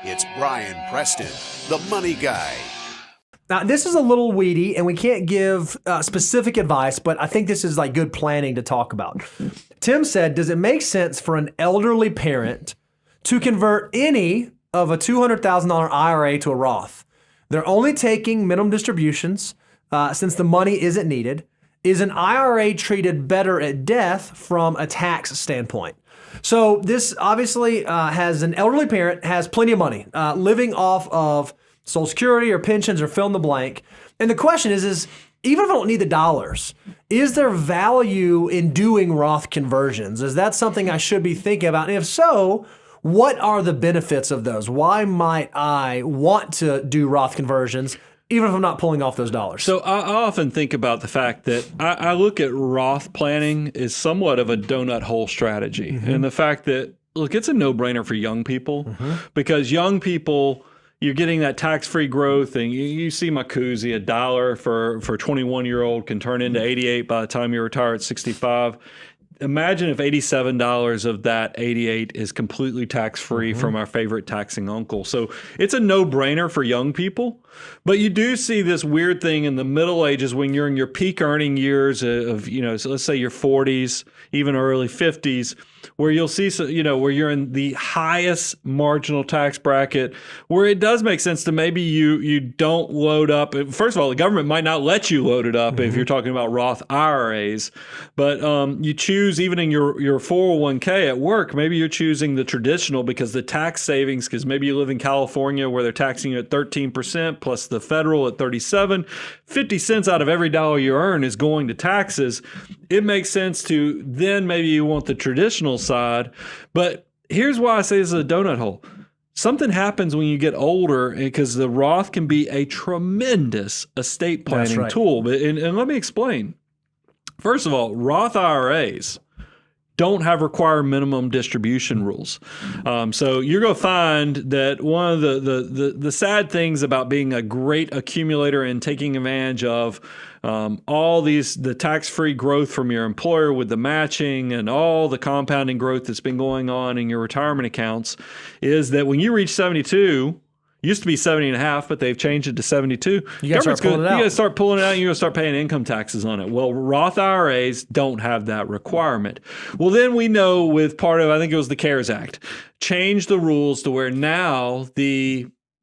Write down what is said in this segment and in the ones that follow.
It's Brian Preston, the Money Guy. Now, this is a little weedy, and we can't give specific advice, but I think this is like good planning to talk about. Tim said, does it make sense for an elderly parent to convert any of a $200,000 IRA to a Roth? They're only taking minimum distributions since the money isn't needed. Is an IRA treated better at death from a tax standpoint? So this obviously has an elderly parent, has plenty of money, living off of Social Security or pensions or fill in the blank. And the question is even if I don't need the dollars, is there value in doing Roth conversions? Is that something I should be thinking about? And if so, what are the benefits of those? Why might I want to do Roth conversions even if I'm not pulling off those dollars? So I often think about the fact that I look at Roth planning as somewhat of a donut hole strategy. And the fact that, look, it's a no-brainer for young people because young people, you're getting that tax-free growth, and you see my koozie, $1 for a 21-year-old can turn into 88 by the time you retire at 65. Imagine if $87 of that 88 is completely tax-free from our favorite taxing uncle. So it's a no-brainer for young people. But you do see this weird thing in the Middle Ages when you're in your peak earning years of, so let's say your 40s, even early 50s, where you'll see, where you're in the highest marginal tax bracket, where it does make sense to maybe you don't load up. First of all, the government might not let you load it up if you're talking about Roth IRAs, but you choose even in your 401k at work, maybe you're choosing the traditional because the tax savings, because maybe you live in California where they're taxing you at 13% plus the federal at 37, 50 cents out of every dollar you earn is going to taxes. It makes sense to then maybe you want the traditional side. But here's why I say this is a donut hole. Something happens when you get older because the Roth can be a tremendous estate planning tool. And let me explain. First of all, Roth IRAs don't have required minimum distribution rules. So you're going to find that one of the sad things about being a great accumulator and taking advantage of all the tax-free growth from your employer with the matching and all the compounding growth that's been going on in your retirement accounts is that when you reach 72, used to be 70 and a half, but they've changed it to 72. You got to start pulling it out and you're going to start paying income taxes on it. Well, Roth IRAs don't have that requirement. Well, then we know with part of, I think it was the CARES Act, changed the rules to where now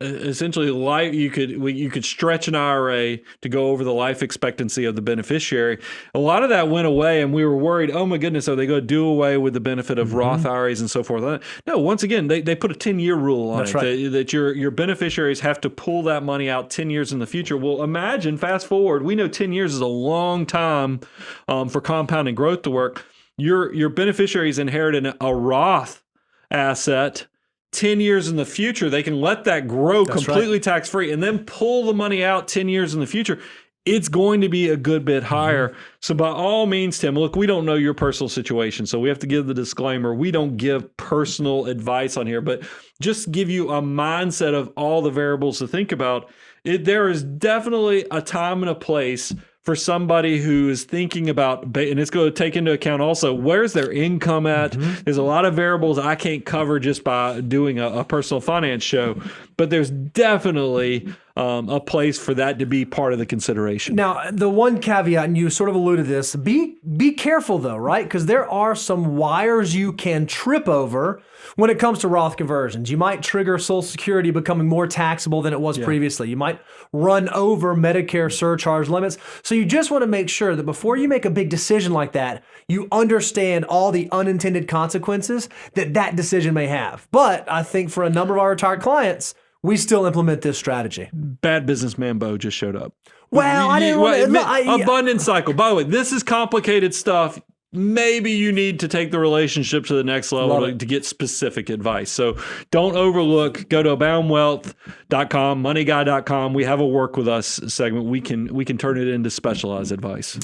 essentially you could stretch an IRA to go over the life expectancy of the beneficiary. A lot of that went away, and we were worried, oh my goodness, are they going to do away with the benefit of Roth IRAs and so forth? No, once again, they put a 10-year rule on that your beneficiaries have to pull that money out 10 years in the future. Well, imagine, fast forward, we know 10 years is a long time for compounding growth to work. Your beneficiaries inherited a Roth asset 10 years in the future. They can let that grow completely tax-free and then pull the money out 10 years in the future. It's going to be a good bit higher. So by all means, Tim, look, we don't know your personal situation, so we have to give the disclaimer. We don't give personal advice on here, but just give you a mindset of all the variables to think about. There is definitely a time and a place for somebody who is thinking about, and it's going to take into account also, where's their income at? There's a lot of variables I can't cover just by doing a personal finance show, but there's definitely a place for that to be part of the consideration. Now, the one caveat, and you sort of alluded to this, be careful though, right? Because there are some wires you can trip over when it comes to Roth conversions. You might trigger Social Security becoming more taxable than it was previously. You might run over Medicare surcharge limits. So you just want to make sure that before you make a big decision like that, you understand all the unintended consequences that decision may have. But I think for a number of our retired clients, we still implement this strategy. Bad businessman Bo just showed up. Well, I didn't want to... Abundance cycle. By the way, this is complicated stuff. Maybe you need to take the relationship to the next level to get specific advice. So don't overlook. Go to aboundwealth.com, moneyguy.com. We have a work with us segment. We can turn it into specialized advice.